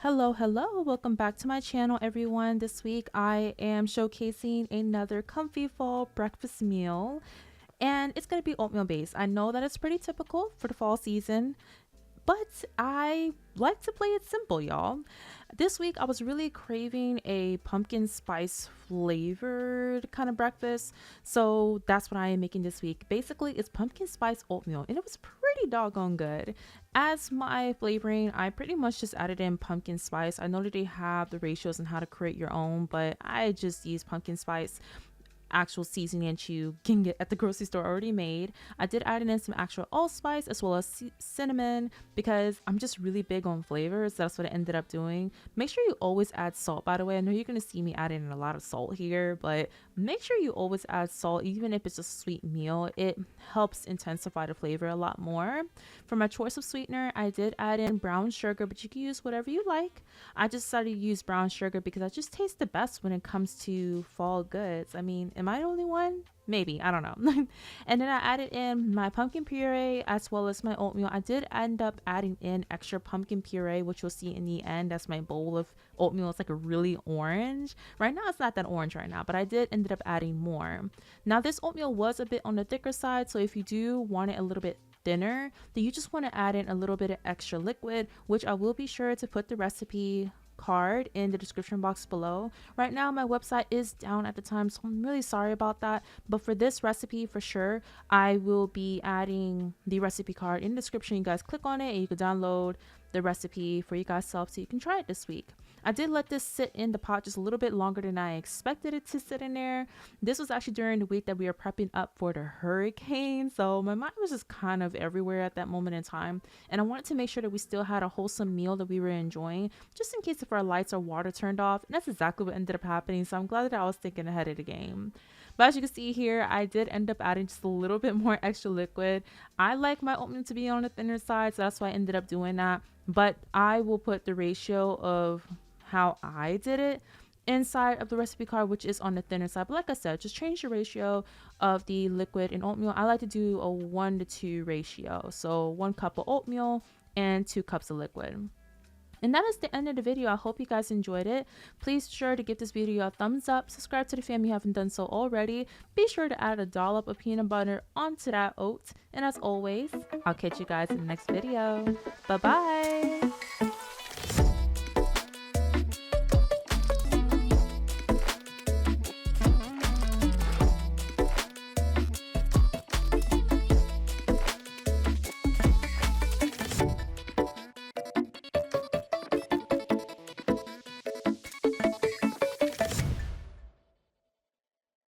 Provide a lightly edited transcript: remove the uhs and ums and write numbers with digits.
Hello, welcome back to my channel, everyone. This week I am showcasing another comfy fall breakfast meal, and it's going to be oatmeal based. I know that it's pretty typical for the fall season, but I like to play it simple, y'all. This week I was really craving a pumpkin spice flavored kind of breakfast, so that's what I am making this week. Basically, it's pumpkin spice oatmeal, and it was pretty doggone good. As my flavoring, I pretty much just added in pumpkin spice. I know that they have the ratios and how to create your own, but I just use pumpkin spice actual seasoning that you can get at the grocery store already made. I did add in some actual allspice as well as cinnamon because I'm just really big on flavors. That's what I ended up doing. Make sure you always add salt, by the way. I know you're going to see me adding in a lot of salt here, but make sure you always add salt, even if it's a sweet meal. It helps intensify the flavor a lot more. For my choice of sweetener, I did add in brown sugar, but you can use whatever you like. I just decided to use brown sugar because I just taste the best when it comes to fall goods. I mean, am I the only one? Maybe, I don't know. And then I added in my pumpkin puree as well as my oatmeal. I did end up adding in extra pumpkin puree, which you'll see in the end. That's my bowl of oatmeal. It's like a really orange. Right now it's not that orange right now, but I did ended up adding more. Now this oatmeal was a bit on the thicker side, so if you do want it a little bit thinner, then you just want to add in a little bit of extra liquid, which I will be sure to put the recipe card in the description box below. Right now my website is down at the time, so I'm really sorry about that, but for this recipe for sure I will be adding the recipe card in the description. You guys click on it and you can download the recipe for you guys self so you can try it this week. I did let this sit in the pot just a little bit longer than I expected it to sit in there. This was actually during the week that we were prepping up for the hurricane, so my mind was just kind of everywhere at that moment in time, and I wanted to make sure that we still had a wholesome meal that we were enjoying, just in case if our lights or water turned off. And that's exactly what ended up happening, so I'm glad that I was thinking ahead of the game. But as you can see here, I did end up adding just a little bit more extra liquid. I like my oatmeal to be on the thinner side, so that's why I ended up doing that. But I will put the ratio of how I did it inside of the recipe card, which is on the thinner side. But like I said, just change the ratio of the liquid and oatmeal. I like to do a 1-to-2 ratio. So 1 cup of oatmeal and 2 cups of liquid. And that is the end of the video. I hope you guys enjoyed it. Please be sure to give this video a thumbs up. Subscribe to the fam if you haven't done so already. Be sure to add a dollop of peanut butter onto that oat. And as always, I'll catch you guys in the next video. Bye bye.